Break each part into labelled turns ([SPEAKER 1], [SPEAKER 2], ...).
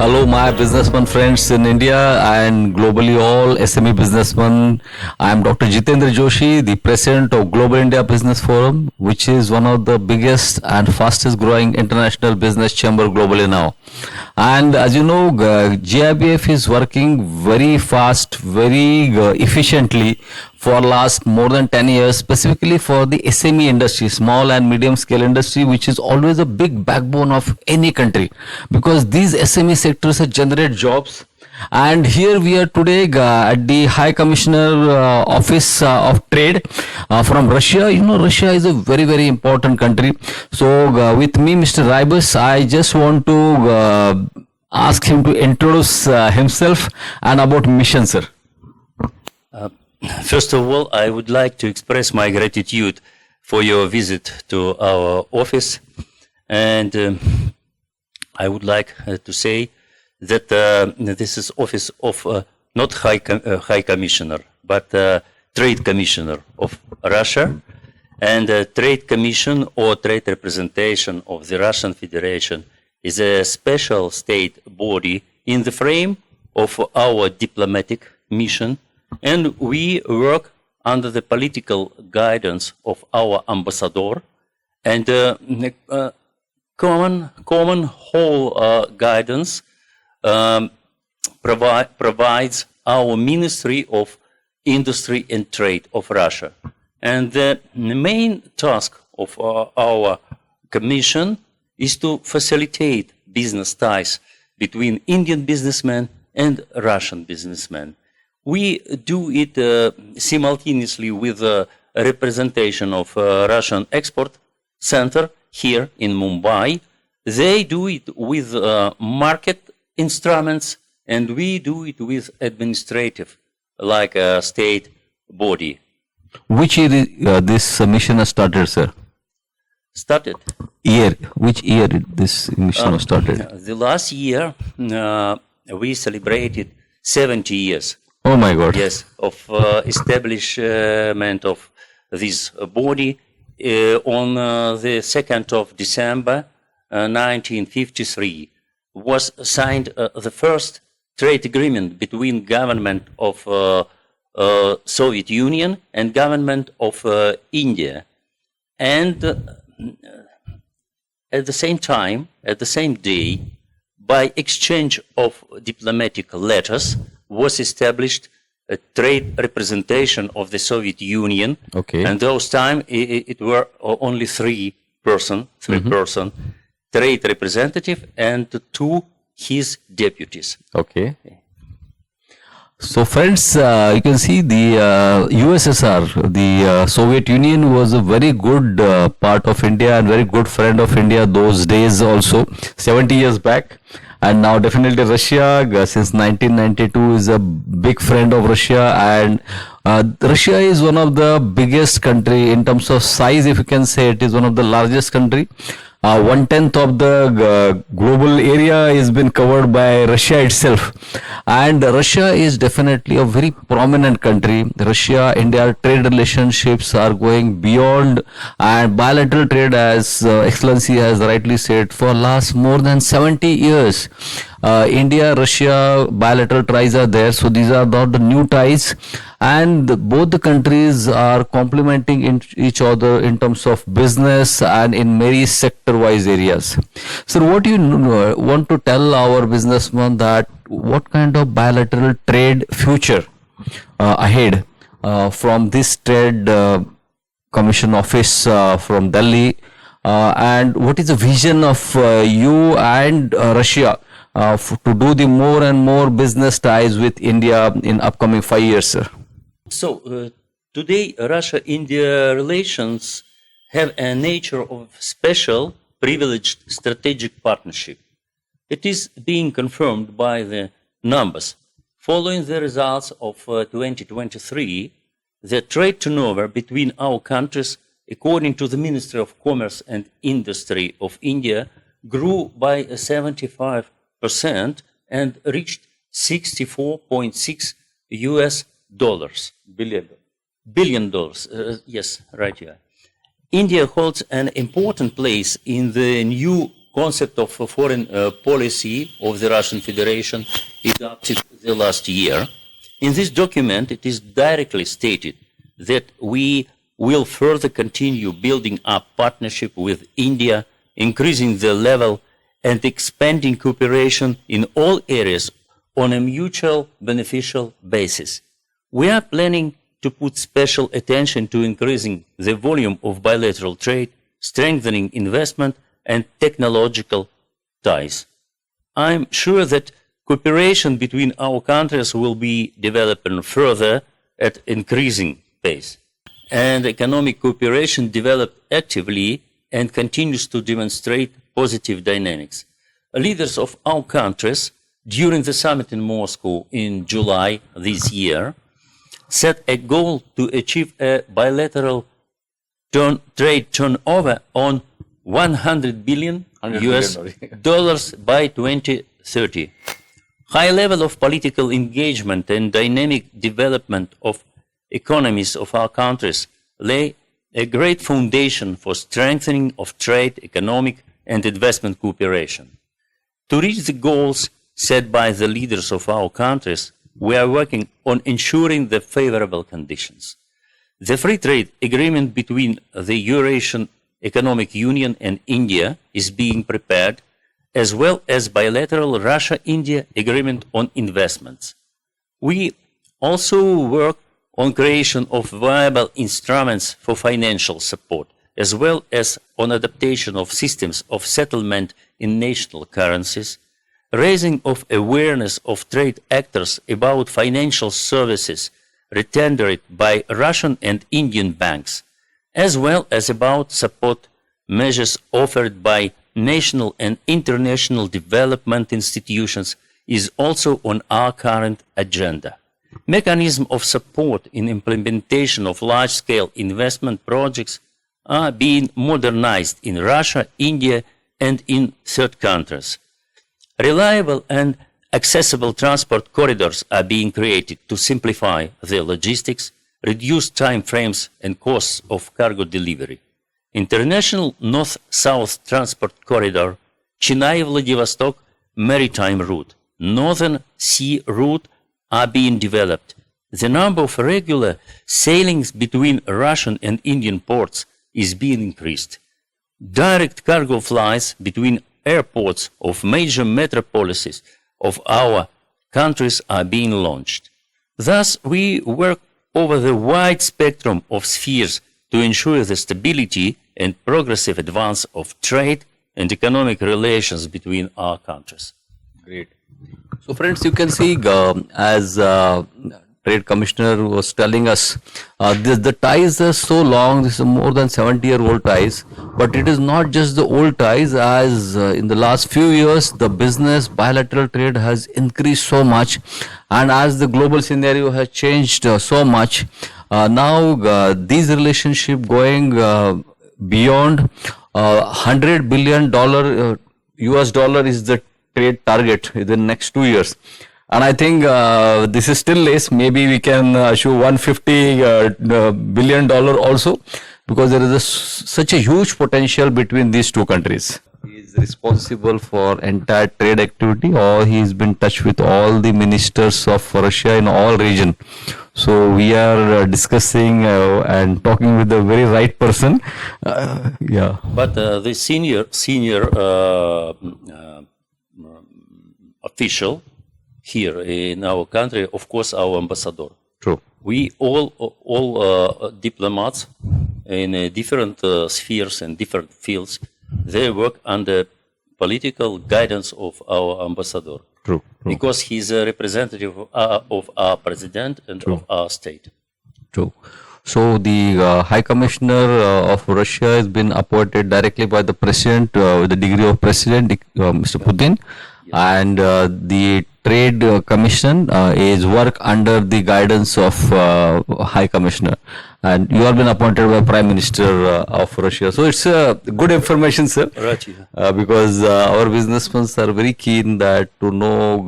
[SPEAKER 1] Hello, my businessman friends in India and globally all SME businessmen. I am Dr. Jitendra Joshi, the President of Global India Business Forum, which is one of the biggest and fastest growing international business chamber globally now. And as you know, GIBF is working very fast, very efficiently for last more than 10 years, specifically for the SME industry, small and medium scale industry, which is always a big backbone of any country, because these SME sectors generate jobs. And here we are today at the High Commissioner Office of Trade from Russia. You know, Russia is a very, very important country. So with me, Mr. Rybas, I just want to ask him to introduce himself and about mission, sir.
[SPEAKER 2] First of all, I would like to express my gratitude for your visit to our office. And I would like to say that this is office of not High Commissioner, but Trade Commissioner of Russia. And Trade Commission or Trade Representation of the Russian Federation is a special state body in the frame of our diplomatic mission. And we work under the political guidance of our ambassador, and common whole guidance provides our Ministry of Industry and Trade of Russia. And the main task of our commission is to facilitate business ties between Indian businessmen and Russian businessmen. We do it simultaneously with a representation of Russian Export Center here in Mumbai. They do it with market instruments, and we do it with administrative, like a state body.
[SPEAKER 1] Which year this mission has started, sir?
[SPEAKER 2] Started?
[SPEAKER 1] Year. Which year this mission was started?
[SPEAKER 2] The last year, we celebrated 70 years.
[SPEAKER 1] Oh my God.
[SPEAKER 2] Yes, of establishment of this body on the 2nd of December 1953 was signed the first trade agreement between government of Soviet Union and government of India. And at the same time, at the same day, by exchange of diplomatic letters, was established a trade representation of the Soviet Union.
[SPEAKER 1] Okay.
[SPEAKER 2] And those time it were only three person trade representative and two his deputies.
[SPEAKER 1] Okay. So friends, you can see the USSR, the Soviet Union was a very good part of India and very good friend of India those days also, 70 years back. And now definitely Russia, since 1992, is a big friend of Russia. And Russia is one of the biggest country in terms of size, if you can say. It is one of the largest country. 1/10 of the global area has been covered by Russia itself. And Russia is definitely a very prominent country. Russia-India trade relationships are going beyond, and bilateral trade, as Excellency has rightly said, for last more than 70 years. India-Russia bilateral ties are there, so these are not the new ties, and both the countries are complementing each other in terms of business and in many sector-wise areas. So what do you want to tell our businessmen, that what kind of bilateral trade future ahead from this trade commission office from Delhi, and what is the vision of you and Russia to do the more and more business ties with India in upcoming 5 years, sir?
[SPEAKER 2] So today Russia-India relations have a nature of special privileged strategic partnership. It is being confirmed by the numbers. Following the results of 2023, the trade turnover between our countries, according to the Ministry of Commerce and Industry of India, grew by 75% and reached $64.6 billion. Yes, right here. India holds an important place in the new concept of foreign policy of the Russian Federation adopted the last year. In this document, it is directly stated that we will further continue building up partnership with India, increasing the level and expanding cooperation in all areas on a mutual beneficial basis. We are planning to put special attention to increasing the volume of bilateral trade, strengthening investment and technological ties. I'm sure that cooperation between our countries will be developing further at increasing pace. And economic cooperation developed actively and continues to demonstrate positive dynamics. Leaders of our countries during the summit in Moscow in July this year set a goal to achieve a bilateral trade turnover on $100 billion dollars by 2030. High level of political engagement and dynamic development of economies of our countries lay a great foundation for strengthening of trade, economic and investment cooperation. To reach the goals set by the leaders of our countries, we are working on ensuring the favorable conditions. The free trade agreement between the Eurasian Economic Union and India is being prepared, as well as bilateral Russia-India agreement on investments. We also work on creation of viable instruments for financial support, as well as on adaptation of systems of settlement in national currencies, raising of awareness of trade actors about financial services retendered by Russian and Indian banks, as well as about support measures offered by national and international development institutions is also on our current agenda. Mechanisms of support in implementation of large-scale investment projects are being modernized in Russia, India, and in third countries. Reliable and accessible transport corridors are being created to simplify the logistics, reduce time frames and costs of cargo delivery. International North-South Transport Corridor, Chennai-Vladivostok Maritime Route, Northern Sea Route are being developed. The number of regular sailings between Russian and Indian ports is being increased. Direct cargo flights between airports of major metropolises of our countries are being launched. Thus, we work over the wide spectrum of spheres to ensure the stability and progressive advance of trade and economic relations between our countries.
[SPEAKER 1] Great. So friends, you can see as Trade Commissioner was telling us, the ties are so long, this is more than 70-year-old ties, but it is not just the old ties, as in the last few years, the business bilateral trade has increased so much, and as the global scenario has changed so much, now these relationships going beyond $100 billion US dollar is the trade target in the next 2 years. And I think this is still less. Maybe we can show $150 billion also, because there is such a huge potential between these two countries. He is responsible for entire trade activity, or he has been in touch with all the ministers of Russia in all region. So we are discussing and talking with the very right person. Yeah.
[SPEAKER 2] But the senior official here in our country, of course, our ambassador.
[SPEAKER 1] True.
[SPEAKER 2] We all diplomats in different spheres and different fields, they work under political guidance of our ambassador.
[SPEAKER 1] True.
[SPEAKER 2] Because he's a representative of our president and of our state.
[SPEAKER 1] True. So the High Commissioner of Russia has been appointed directly by the President with the degree of President, Mr. Putin. And the Trade Commission is work under the guidance of High Commissioner, and you have been appointed by Prime Minister of Russia. So it's good information, sir.
[SPEAKER 2] Right.
[SPEAKER 1] Because our businessmen are very keen that to know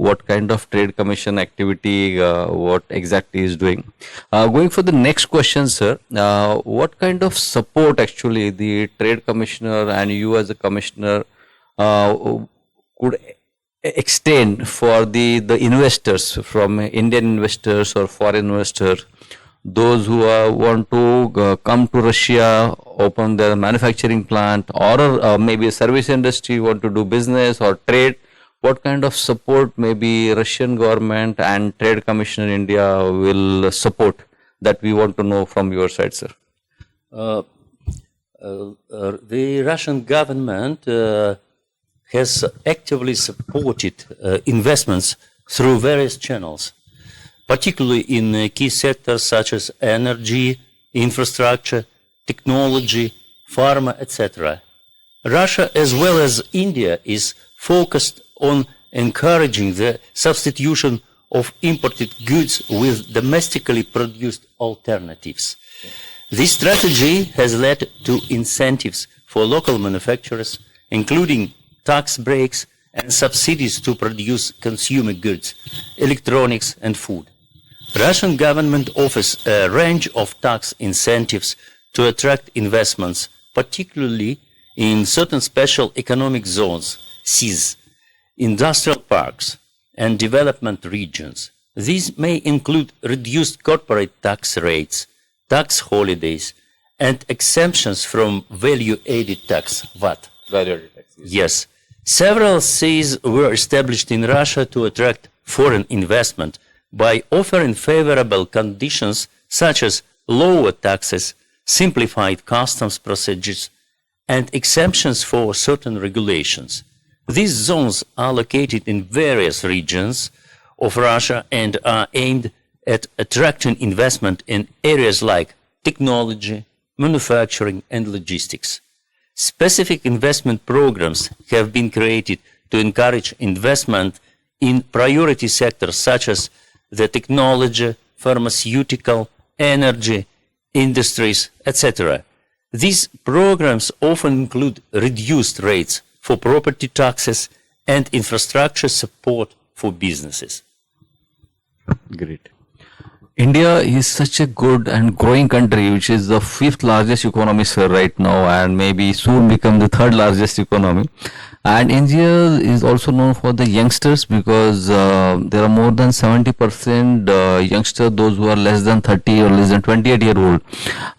[SPEAKER 1] what kind of Trade Commission activity, what exactly is doing. Going for the next question, sir, what kind of support actually the Trade Commissioner and you as a Commissioner could extend for the investors, from Indian investors or foreign investors, those who want to come to Russia, open their manufacturing plant, or maybe a service industry, want to do business or trade? What kind of support maybe Russian government and Trade Commissioner India will support, that we want to know from your side, sir?
[SPEAKER 2] The Russian government has actively supported investments through various channels, particularly in key sectors such as energy, infrastructure, technology, pharma, etc. Russia, as well as India, is focused on encouraging the substitution of imported goods with domestically produced alternatives. This strategy has led to incentives for local manufacturers, including tax breaks and subsidies to produce consumer goods, electronics and food. Russian government offers a range of tax incentives to attract investments, particularly in certain special economic zones, SEZ, industrial parks and development regions. These may include reduced corporate tax rates, tax holidays, and exemptions from value-added tax, VAT.
[SPEAKER 1] Value-added tax.
[SPEAKER 2] Yes. Several SEZ were established in Russia to attract foreign investment by offering favorable conditions such as lower taxes, simplified customs procedures, and exemptions for certain regulations. These zones are located in various regions of Russia and are aimed at attracting investment in areas like technology, manufacturing, and logistics. Specific investment programs have been created to encourage investment in priority sectors such as the technology, pharmaceutical, energy, industries, etc. These programs often include reduced rates for property taxes and infrastructure support for businesses.
[SPEAKER 1] Great. India is such a good and growing country, which is the 5th largest economy, sir, right now, and maybe soon become the 3rd largest economy. And India is also known for the youngsters, because there are more than 70% youngsters, those who are less than 30 or less than 28-year-old.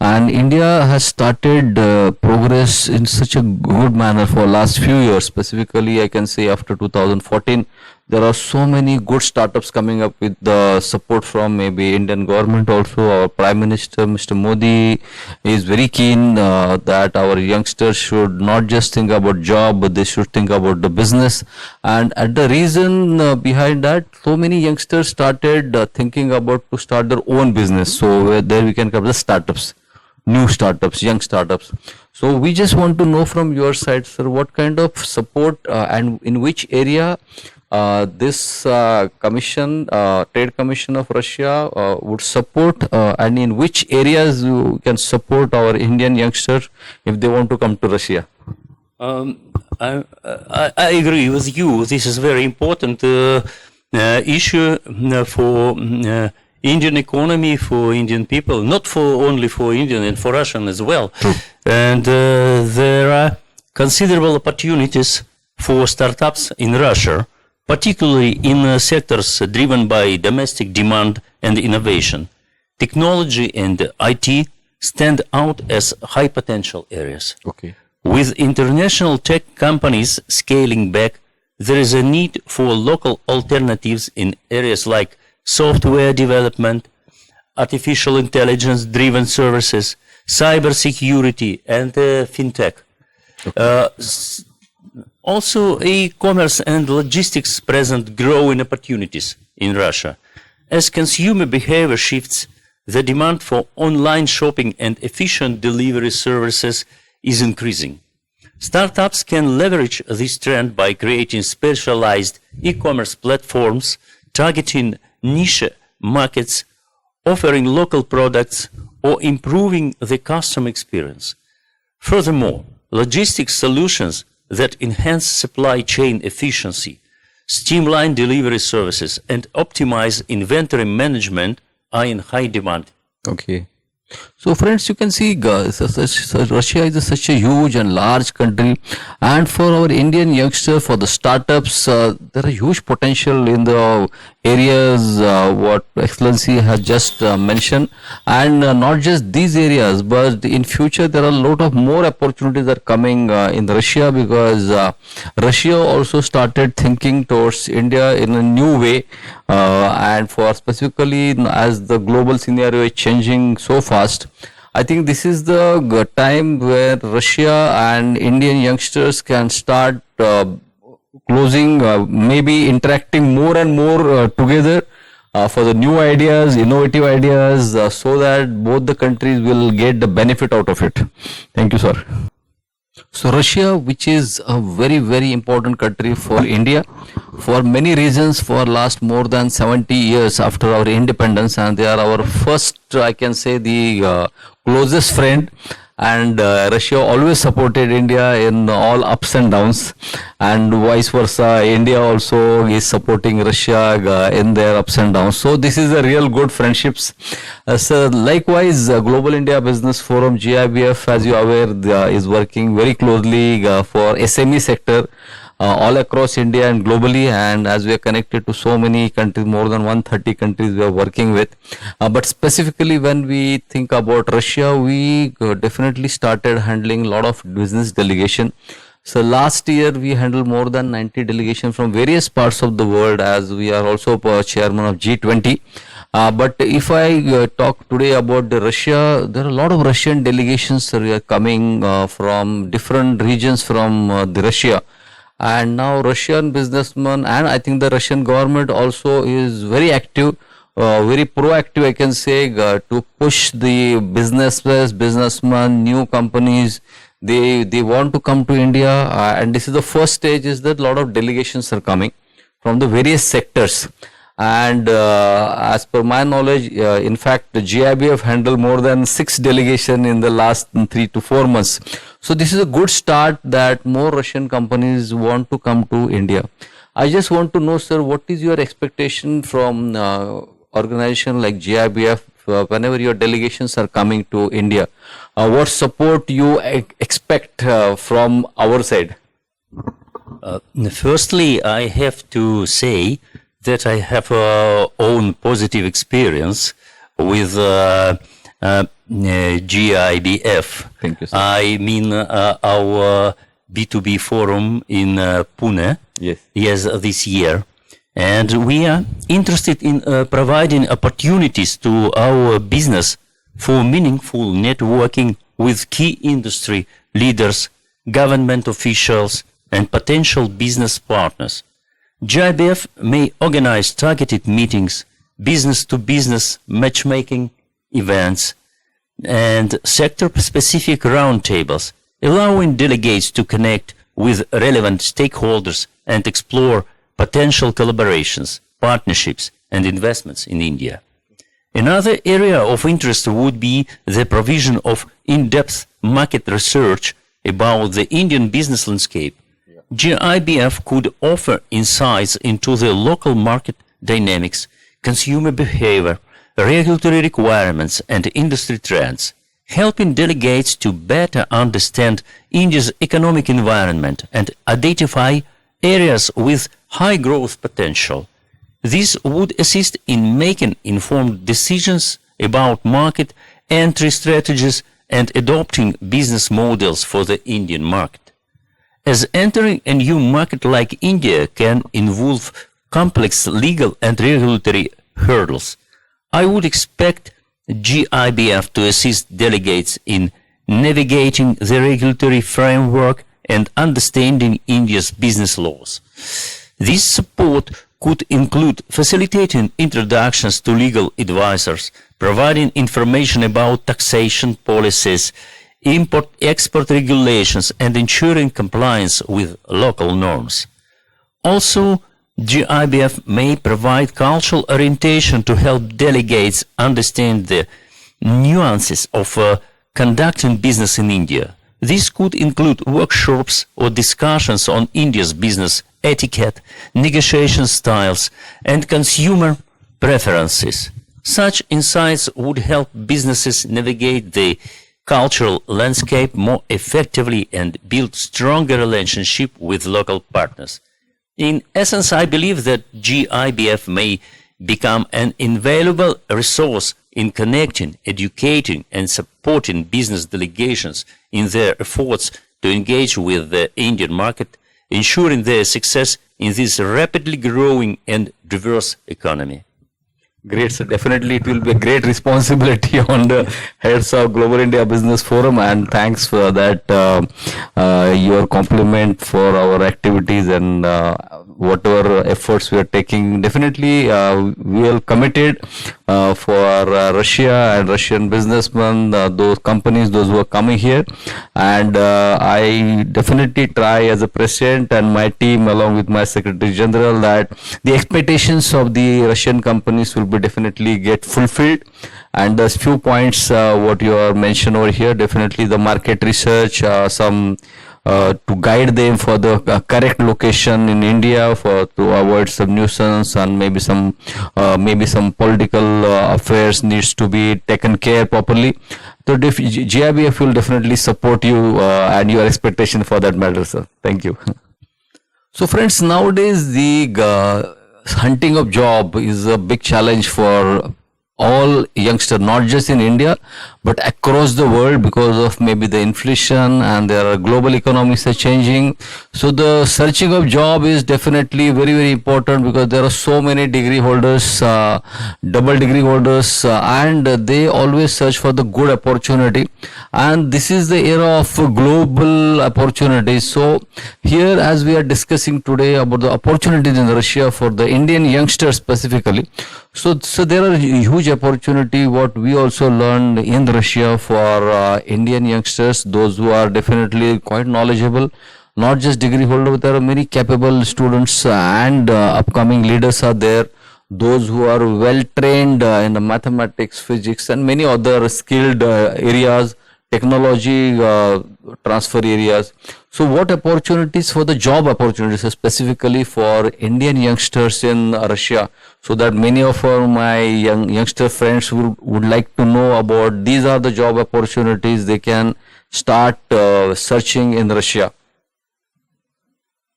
[SPEAKER 1] And India has started progress in such a good manner for last few years. Specifically, I can say after 2014, there are so many good startups coming up with the support from maybe Indian government also. Our Prime Minister, Mr. Modi, is very keen that our youngsters should not just think about job, but they should think about the business. And at the reason behind that, so many youngsters started thinking about to start their own business. So there we can cover the startups, new startups, young startups. So we just want to know from your side, sir, what kind of support and in which area this commission, Trade Commission of Russia would support, and in which areas you can support our Indian youngsters if they want to come to Russia?
[SPEAKER 2] I agree with you. This is very important issue for Indian economy, for Indian people, not for only for Indian and for Russian as well.
[SPEAKER 1] True.
[SPEAKER 2] And there are considerable opportunities for startups in Russia, particularly in sectors driven by domestic demand and innovation. Technology and IT stand out as high potential areas.
[SPEAKER 1] Okay.
[SPEAKER 2] With international tech companies scaling back, there is a need for local alternatives in areas like software development, artificial intelligence-driven services, cybersecurity, and fintech.
[SPEAKER 1] Okay.
[SPEAKER 2] Also, e-commerce and logistics present growing opportunities in Russia. As consumer behavior shifts, the demand for online shopping and efficient delivery services is increasing. Startups can leverage this trend by creating specialized e-commerce platforms, targeting niche markets, offering local products, or improving the customer experience. Furthermore, logistics solutions that enhance supply chain efficiency, streamline delivery services, and optimize inventory management are in high demand.
[SPEAKER 1] Okay. So, friends, you can see Russia is such a huge and large country, and for our Indian youngsters, for the startups, there are huge potential in the areas what Excellency has just mentioned, and not just these areas, but in future there are a lot of more opportunities that are coming in Russia, because Russia also started thinking towards India in a new way, and for specifically as the global scenario is changing so fast, I think this is the time where Russia and Indian youngsters can start closing, maybe interacting more and more together for the new ideas, innovative ideas, so that both the countries will get the benefit out of it. Thank you, sir. So Russia, which is a very, very important country for India, for many reasons, for last more than 70 years after our independence, and they are our first, I can say, the closest friend. And Russia always supported India in all ups and downs, and vice versa. India also is supporting Russia in their ups and downs. So this is a real good friendships. So likewise, Global India Business Forum GIBF, as you are aware, is working very closely for SME sector all across India and globally, and as we are connected to so many countries, more than 130 countries we are working with. But specifically when we think about Russia, we definitely started handling a lot of business delegation. So last year we handled more than 90 delegations from various parts of the world, as we are also chairman of G20. But if I talk today about the Russia, there are a lot of Russian delegations that are coming from different regions from the Russia. And now Russian businessmen, and I think the Russian government also is very active, very proactive, I can say, to push the businessmen, new companies. They want to come to India, and this is the first stage, is that a lot of delegations are coming from the various sectors. And as per my knowledge, in fact, the GIBF handled more than 6 delegations in the last 3 to 4 months. So this is a good start that more Russian companies want to come to India. I just want to know, sir, what is your expectation from organization like GIBF whenever your delegations are coming to India? What support you expect from our side?
[SPEAKER 2] Firstly, I have to say that I have own positive experience with GIBF.
[SPEAKER 1] Thank you, sir.
[SPEAKER 2] I mean our B2B forum in Pune. Yes, this year. And we are interested in providing opportunities to our business for meaningful networking with key industry leaders, government officials, and potential business partners. GIBF may organize targeted meetings, business-to-business matchmaking events, and sector-specific roundtables, allowing delegates to connect with relevant stakeholders and explore potential collaborations, partnerships, and investments in India. Another area of interest would be the provision of in-depth market research about the Indian business landscape. GIBF could offer insights into the local market dynamics, consumer behavior, regulatory requirements, and industry trends, helping delegates to better understand India's economic environment and identify areas with high growth potential. This would assist in making informed decisions about market entry strategies and adopting business models for the Indian market. As entering a new market like India can involve complex legal and regulatory hurdles, I would expect GIBF to assist delegates in navigating the regulatory framework and understanding India's business laws. This support could include facilitating introductions to legal advisors, providing information about taxation policies, import-export regulations, and ensuring compliance with local norms. Also, GIBF may provide cultural orientation to help delegates understand the nuances of conducting business in India. This could include workshops or discussions on India's business etiquette, negotiation styles, and consumer preferences. Such insights would help businesses navigate the cultural landscape more effectively and build stronger relationship with local partners. In essence, I believe that GIBF may become an invaluable resource in connecting, educating, and supporting business delegations in their efforts to engage with the Indian market, ensuring their success in this rapidly growing and diverse economy.
[SPEAKER 1] Great, so definitely it will be a great responsibility on the heads of Global India Business Forum, and thanks for that, your compliment for our activities and whatever efforts we are taking. Definitely we are committed for Russia and Russian businessmen, those companies, those who are coming here, and I definitely try as a president and my team along with my Secretary General that the expectations of the Russian companies will be definitely get fulfilled. And there's few points what you are mentioned over here. Definitely the market research, some to guide them for the correct location in India for to avoid some nuisance, and maybe some political affairs needs to be taken care properly. So GIBF will definitely support you and your expectation for that matter, sir. Thank you. So friends, nowadays the hunting of job is a big challenge for all youngsters, not just in India, but across the world because of maybe the inflation and their global economies are changing. So the searching of job is definitely very, very important because there are so many degree holders, double degree holders, and they always search for the good opportunity. And this is the era of global opportunities. So here, as we are discussing today about the opportunities in Russia for the Indian youngsters specifically, so there are huge opportunity what we also learned in Russia for Indian youngsters, those who are definitely quite knowledgeable, not just degree holder, but there are many capable students and upcoming leaders are there, those who are well trained in the mathematics, physics, and many other skilled areas, technology transfer areas. So what opportunities for the job opportunities specifically for Indian youngsters in Russia, so that many of my youngster friends would like to know about these are the job opportunities they can start searching in Russia.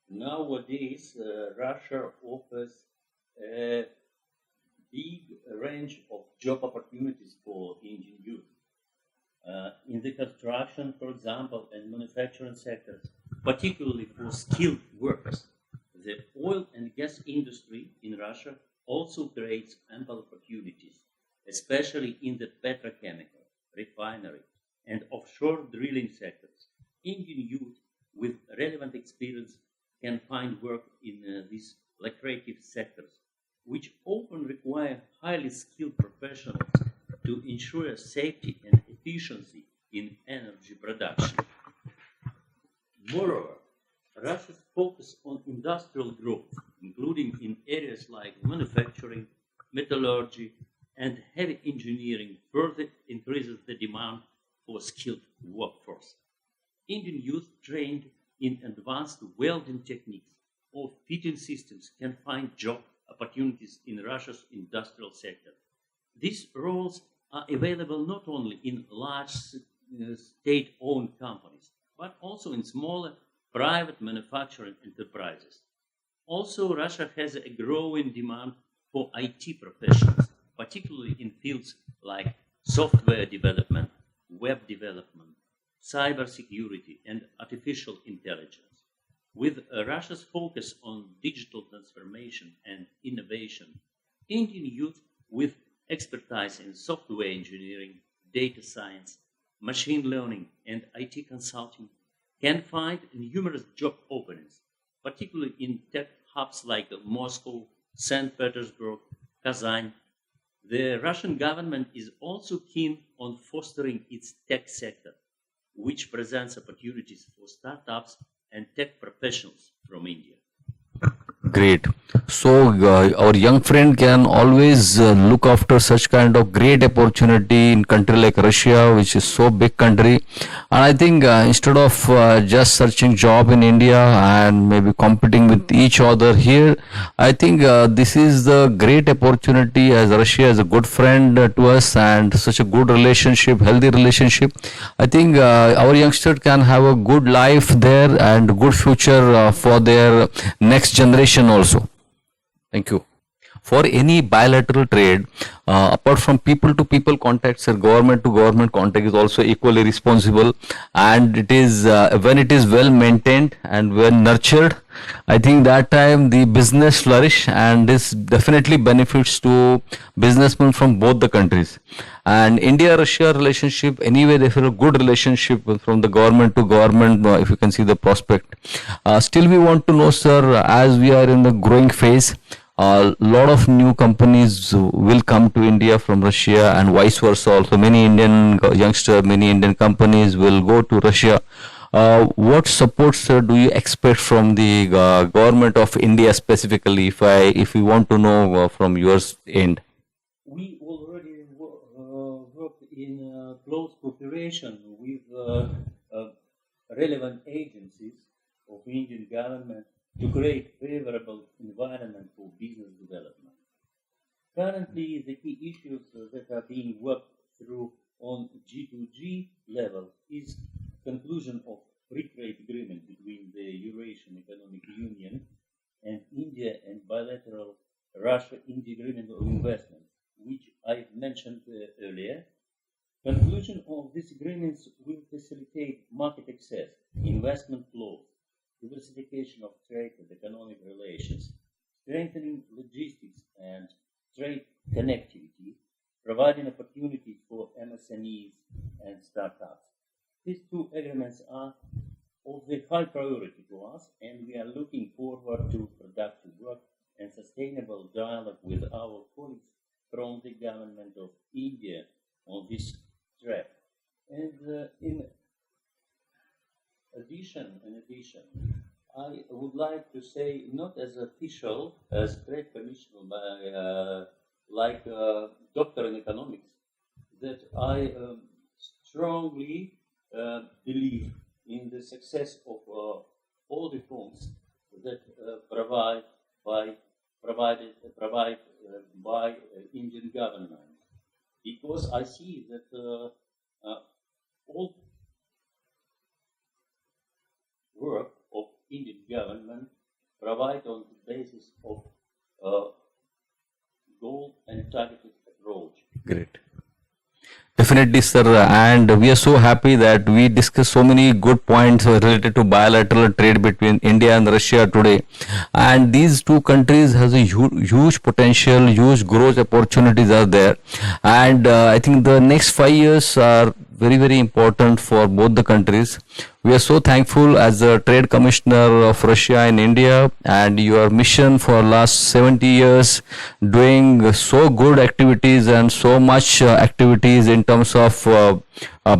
[SPEAKER 2] Nowadays, Russia offers a big range of job opportunities for Indian youth. In the construction, for example, and manufacturing sectors, particularly for skilled workers. The oil and gas industry in Russia also creates ample opportunities, especially in the petrochemical, refinery, and offshore drilling sectors. Indian youth with relevant experience can find work in these lucrative sectors, which often require highly skilled professionals to ensure safety and efficiency in energy production. Moreover, Russia's focus on industrial growth, including in areas like manufacturing, metallurgy, and heavy engineering, further increases the demand for skilled workforce. Indian youth trained in advanced welding techniques or fitting systems can find job opportunities in Russia's industrial sector. These roles are available not only in large state-owned companies, but also in smaller private manufacturing enterprises. Also, Russia has a growing demand for IT professionals, particularly in fields like software development, web development, cybersecurity, and artificial intelligence. With Russia's focus on digital transformation and innovation, Indian youth with expertise in software engineering, data science, machine learning, and IT consulting can find numerous job openings, particularly in tech hubs like Moscow, St. Petersburg, Kazan. The Russian government is also keen on fostering its tech sector, which presents opportunities for startups and tech professionals from India.
[SPEAKER 1] Great. So our young friend can always look after such kind of great opportunity in country like Russia, which is so big country. And I think instead of just searching job in India and maybe competing with each other here, I think this is the great opportunity, as Russia is a good friend to us and such a good relationship, healthy relationship. I think our youngsters can have a good life there and good future for their next generation also. Thank you. For any bilateral trade, apart from people to people contacts, government to government contact is also equally responsible, and it is when it is well maintained and well nurtured, I think that time the business flourish, and this definitely benefits to businessmen from both the countries. And India Russia relationship, anyway they feel a good relationship from the government to government, if you can see the prospect. Still we want to know, sir, as we are in the growing phase, a lot of new companies will come to India from Russia and vice versa. Also, many Indian youngsters, many Indian companies will go to Russia. What support, sir, do you expect from the government of India specifically? If we want to know from your end.
[SPEAKER 2] We already work in close cooperation with relevant agencies of Indian government to create favorable environment for business development. Currently, the key issues that are being worked through on G2G level is conclusion of free trade agreement between the Eurasian Economic Union and India and bilateral Russia-India agreement of investment, which I mentioned earlier. Conclusion of these agreements will facilitate market access, investment flows, diversification of trade and economic relations, strengthening logistics and trade connectivity, providing opportunities for MSMEs and startups. These two agreements are of the high priority to us, and we are looking forward to productive work and sustainable dialogue with our colleagues from the government of India on this track. And in addition, I would like to say, not as official as trade commissioner, but like doctor in economics, that I strongly believe in the success of all reforms that provided by Indian government, because I see that all work of Indian government provide on the basis of goal and targeted approach.
[SPEAKER 1] Great. Definitely, sir, and we are so happy that we discussed so many good points related to bilateral trade between India and Russia today. And these two countries has a huge potential, huge growth opportunities are there. And I think the next 5 years are very, very important for both the countries. We are so thankful as the Trade Commissioner of Russia in India, and your mission for last 70 years doing so good activities and so much activities in terms of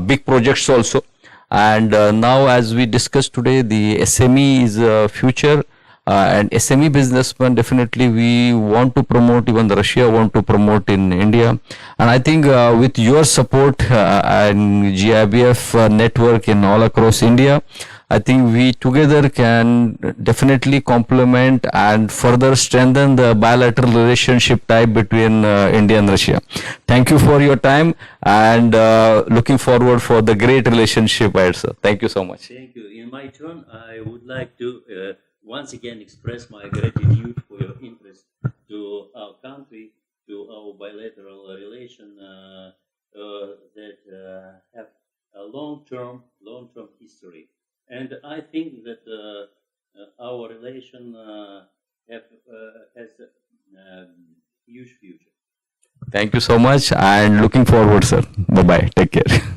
[SPEAKER 1] big projects also. And now, as we discussed today, the SME is future. And SME businessmen, definitely we want to promote, even the Russia want to promote in India. And I think with your support and GIBF network in all across India, I think we together can definitely complement and further strengthen the bilateral relationship type between India and Russia. Thank you for your time, and looking forward for the great relationship ahead, sir. Thank you so much.
[SPEAKER 2] Thank you. In my turn, I would like to once again express my gratitude for your interest to our country, to our bilateral relation that have a long-term history. And I think that our relation has a huge future.
[SPEAKER 1] Thank you so much, and looking forward, sir. Bye-bye. Take care.